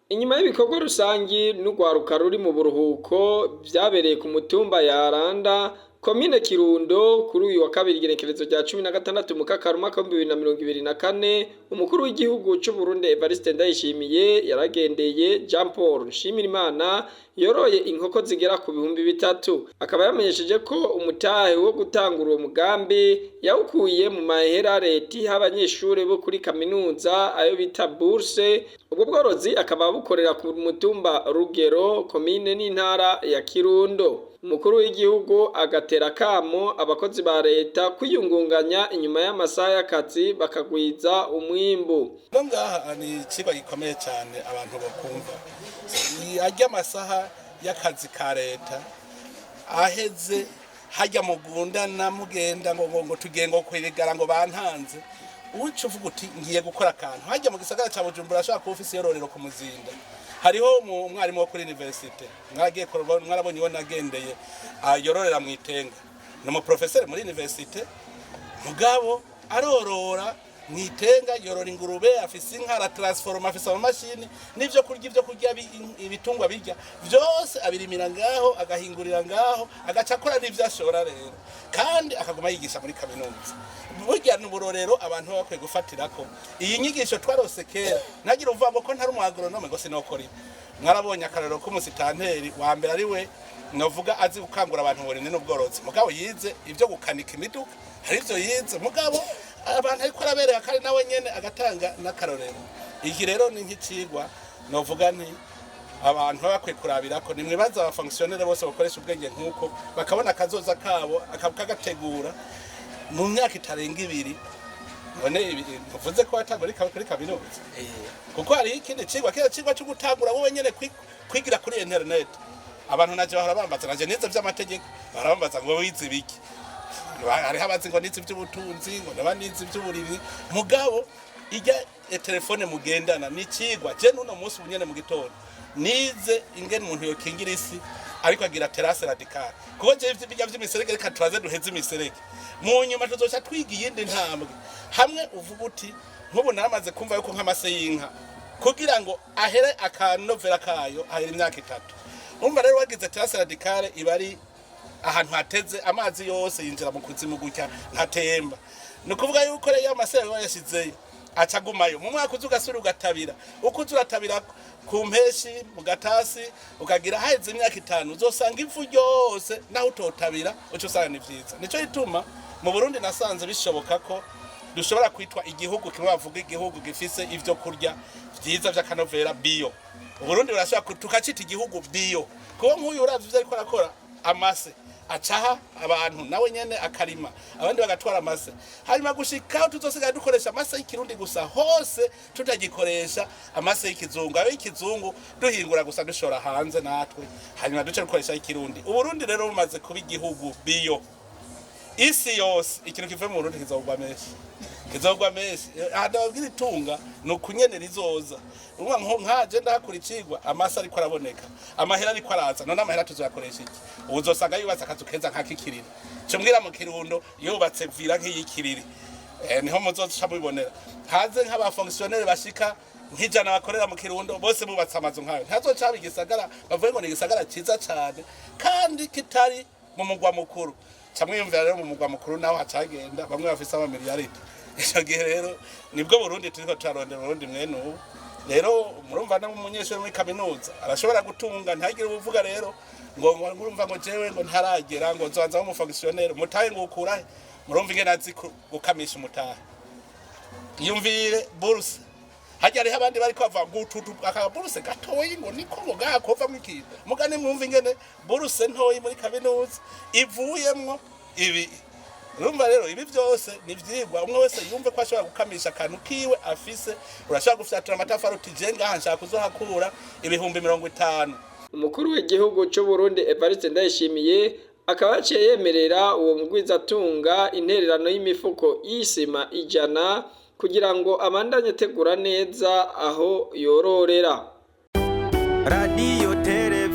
Inyuma y'ibikorwa rusangi n'urwaruka ruri mu buruhuko vyabereye ku mutumba Yaranda komine Kirundo kuri uyu wa kabiri igenekerezo rya 16 mu Kakaro 2024 umukuru w'igihugu c'u Burundi Evariste Ndayishimiye yaragendeye Jean Paul Nshimirimana yoroye inkoko zigera ku 3000 akaba yamenyesheje ko umutahe wo gutangura uwo mugambi yawukuye mu mahera leta y'abanyeshure bo kuri kaminuza ayo bita bourse. Ubwo bworozi akaba bukorera ku mutumba Rugero komine n'intara ya Kirundo. Umukuru w'igihugu agatera kamo abakozi ba leta kwiyungunganya inyuma y'amasaha y'akazi bakagwiza umwimbu. Ngaha ni ikigo gikomeye cyane abantu bakumva. Ajya amasaha y'akazi ka leta aheze hajya mugundana mugenda ngo tugengo kwirigara ngo bantanze. Uco uvuga uti ngiye gukora akantu hajya mu gisagara ca Bujumbura ashaka ku ofisi yororero ku Muzinda hariho umwarimu wo kuri university mwaragiye korwa mwarabonye wona agendeye yororera mu Itenga no mu professeur muri university mugabo arorora mu Itenga yorora ingurube afise inka transforma afise amamashini nivyo kurya ibitungwa birya vyose abirimira ngaho agahingurira ngaho agacakora n'ivyo ashora rero kandi akaguma yigisha muri kaminuza. Burya n'uburorero abantu bakwiye gufatirako iyi nyigisho twarose kera nagira uvuga ko ntari umwagronome ngo sinokora mwarabonye akarero ko umusitanteri wa mbere ari we novuga azi gukangura abantu borene n'ubworozi mugabo yize ivyo gukanika imiduga hari ivyo yize mugabo abantu ariko arabereka kandi nawe nyene agatanga n'akarorero. Iki rero ni nk'icigwa novuga nti abantu bakwiye kurabirako nimwe baza aba fonctionnaire bose bakoresha ubwenge nkuko bakabona akazoza kabo akagategura mu myaka itarenga 2 none uvuze ko atangura kuri kaminuza kuko hari ikindi cigwa cyo gutangura wowe nyene kwigira kuri internet. Abantu naje barabambaza naje nize vy'amategeko barabambaza ngo wize biki hari habazi ngo nize vy'ubutunzi ngo nabanize vy'uburimi mugabo ijya telefone mugendana ni cigwa je nuno munsi bunyene mu gitondo nize ingene umuntu yokingira isi ariko agira terrasse radicale kuko je bijya vy'imiserege reka turaze duheze imiserege mu nyuma tuzoca twiga iyindi ntambwe hamwe uvuga uti nkubu naramaze kumva yuko nk'amase y'inka kugira ngo ahere akanovera kayo ahera imyaka 3 umva rero wagize terrasse radicale ibari ahantu hateze amazi yose yinjira mu kuzimu gutya ntatemba no kuvuga yuko rero amase yashizeyo acagumayo mu mwaka uzugasura ugatabira uko uzuratabira ku mpeshi mu gatasi ukagira haheze imyaka 5 uzosanga ivu ryose naho utotabira uco usanga ni vyiza. Nico ituma mu Burundi nasanze bishoboka ko dushobora kwitwa igihugu kimwe bavuga igihugu gifise ivyo kurya vyiza vy'akanovera bio. Uburundi burashobora tukacita igihugu bio kuko nk'uyu uravye ivyo ariko arakora amase acaha abantu nawe nyene akarima abandi bagatwara amase hanyuma gushikaho tuzosiga dukoresha amase y'ikirundi gusa hose tutagikoresha amase y'ikizungu ayo y'ikizungu duhingura gusa dushora hanze natwe hanyuma duce dukoresha y'ikirundi. Uburundi rero bumaze kuba igihugu bio isi yose ikintu kivuye mu Burundi kizogwa meshi adabwira itunga no kunyene rizoza umwa nkaje ndakura icigwa amasa ariko araboneka amahera ariko araza none amahera tuzoyakoresha iki uzosanga yubatse akazu keza nk'akikiriri cyo mbwira mu Kirundo yubatse vira nk'iyikiriri niho muzoca mubibonera haze nk'aba fonctionnaire bashika nk'ijana bakorera mu Kirundo bose bubatse amazu nkayo ntazoca bigisagara bavuye ngo ni igisagara ciza cyane kandi kitari mu mugwa mukuru camwiyumvira rero mu mugwa mukuru naho hacagenda bamwe bafise ama miliyaridi. Ico gihe rero nibwo Burundi turiko turarondera Burundi mwene ubu rero murumva na umunyeshuri muri kaminuza arashobora gutunga ntagire ubuvuga rero ngo murumva ngo jewe ngo ntaragera ngo nzobanza mu fonctionnaire mutaye ngo ukurahe murumva ingene azi gukamisha umutahe yumvire bourse hajya ari abandi bari kwava gututu aka bourse gatoyi ngo niko ngo gakova mwikira mugane mwumva ingene bourse ntoyi muri kaminuza ivuyemwo ibi urumva rero ibi byose nivyigwa umwe wese yumve ko ashobora gukamisha akantu kiwe afise urashaka gufyatura amatafari utijenga hanshaka kuzohakura ibihumbi 50. Umukuru w'igihugu c'u Burundi Evariste Ndayishimiye akaba yaciye yemerera uwo mugwizatunga intererano y'imifuko y'isima 100 kugira ngo abandanye tegura neza aho yororera. Radio Tere